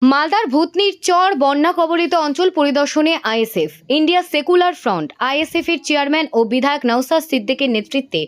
মালদার ভূতনির চর বন্যা কবলিত অঞ্চল পরিদর্শনে ISF India secular front ISF এর চেয়ারম্যান ও বিধায়ক নওশাদ সিদ্দিকের নেতৃত্বে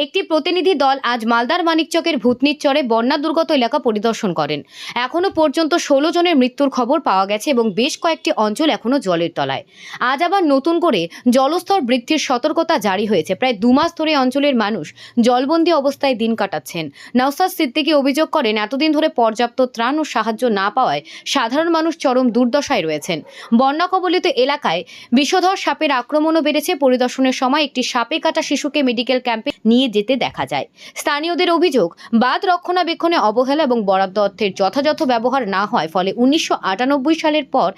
একটি প্রতিনিধি দল আজ মালদার মানিকচকের ভূতনির চরে বন্যা দুর্গত এলাকা পরিদর্শন করেন। এখনো পর্যন্ত 16 জনের মৃত্যুর খবর পাওয়া গেছে এবং বেশ কয়েকটি অঞ্চল এখনো জলের তলায়। আজ আবার নতুন করে জলস্তর বৃদ্ধির সতর্কতা জারি হয়েছে। প্রায় 2 মাস ধরে অঞ্চলের মানুষ জলবন্দী অবস্থায় দিন কাটাচ্ছেন। নওশাদ সিদ্দিকী অভিযোগ করেন, এতদিন ধরে পর্যাপ্ত ত্রাণ ও সাহায্য না পাওয়ায় সাধারণ মানুষ চরম দুর্দশায় রয়েছেন। বন্যা কবলিত এলাকায় বিষধর সাপের আক্রমণও বেড়েছে। পরিদর্শনের সময় একটি সাপে কাটা শিশুকে মেডিকেল ক্যাম্পে নিয়ে যেতে দেখা যায়। স্থানীয়দের অভিযোগ, বাঁধ রক্ষণাবেক্ষণে অবহেলা এবং বরাদ্দ অর্থের যথাযথ ব্যবহার না হয় ফলে 1998 সালের পর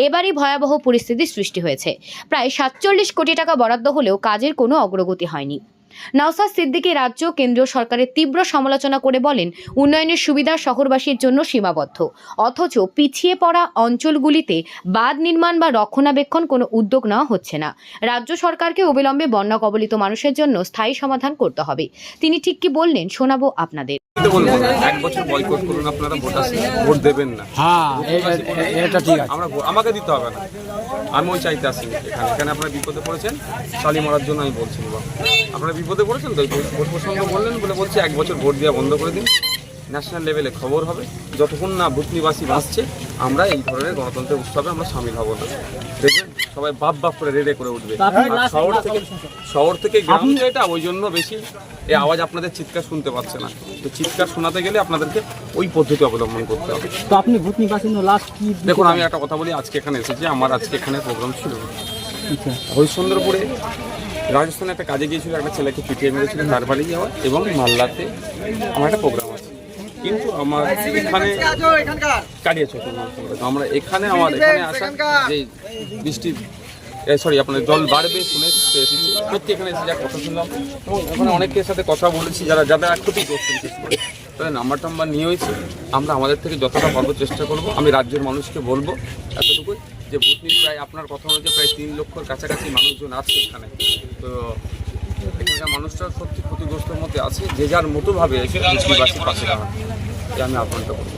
এবারই ভয়াবহ পরিস্থিতির সৃষ্টি হয়েছে। প্রায় 47 কোটি টাকা বরাদ্দ হলেও কাজের কোনো অগ্রগতি হয়নি। নওশাদ সিদ্দিকী রাজ্য কেন্দ্রীয় সরকারের তীব্র সমালোচনা করে বলেন, উন্নয়নের সুবিধা শহরবাসীর জন্য সীমাবদ্ধ, অথচ পিছিয়ে পড়া অঞ্চলগুলিতে বাঁধ নির্মাণ বা রক্ষণাবেক্ষণ কোনো উদ্যোগ নেওয়া হচ্ছে না। রাজ্য সরকারকে অবিলম্বে বন্যা কবলিত মানুষের জন্য স্থায়ী সমাধান করতে হবে। তিনি ঠিক কি বললেন শোনাবো আপনাদের। এক বছর বয়কট করুন, আপনারা ভোট দেবেন না। এটা ঠিক আছে, আমাকে দিতে হবে না, আমি ওই চাইতে আসিনি। এখানে আপনারা বিপদে পড়েছেন, শালি মারার জন্য আমি বলছি। আপনারা বিপদে পড়েছেন তো ভোট প্রসঙ্গ বললেন বলে বলছি 1 বছর ভোট দেওয়া বন্ধ করে দিন। ন্যাশনাল লেভেলে খবর হবে, যতক্ষণ না ভূতনিবাসী বাঁচছে আমরা এই ধরনের গণতন্ত্রের উৎসবে আমরা সামিল হব না। দেখবেন সবাই বাপ করে রেডে করে উঠবে। শহর থেকে গ্রাম এটা ওই জন্য বেশি এই আওয়াজ আপনাদের চিৎকার শুনতে পাচ্ছে না। তো চিৎকার শোনাতে গেলে আপনাদেরকে ওই পদ্ধতি অবলম্বন করতে হবে। তো আপনি ভূতনিবাসী লাস্ট কি দেখুন, আমি একটা কথা বলি, আজকে এখানে এসেছি, আমার আজকে এখানে প্রোগ্রাম ছিল হরিশ্চন্দ্রপুরে। রাজস্থানে একটা কাজে গিয়েছিল, একটা ছেলেকে পিটিয়ে মেরেছিল তার বাড়ি যাওয়া, এবং মালদাতে আমার একটা প্রোগ্রাম আছে। কিন্তু আমার এখানে কাটিয়েছে আমরা এখানে আমার এখানে আসা যে বৃষ্টির আপনার জল বাড়বে শুনে এসেছি। সত্যি এখানে এসে যা কথা শুনলাম এবং ওখানে অনেকের সাথে কথা বলেছি যারা ক্ষতিগ্রস্ত, বিশেষ করে তাদের নাম্বার নিয়ে হয়েছে। আমরা আমাদের থেকে যতটা পারব চেষ্টা করব। আমি রাজ্যের মানুষকে বলবো এতটুকুই যে ভূতনির প্রায় আপনার কথা অনুযায়ী প্রায় 3 লক্ষর কাছাকাছি মানুষজন আছে এখানে। তো এখানকার মানুষরা সত্যি ক্ষতিগ্রস্তের মধ্যে আছে, যে যার মতোভাবে এসে ভূতনিবাসীর পাশে দাঁড়ান, আমি আহ্বানটা করব।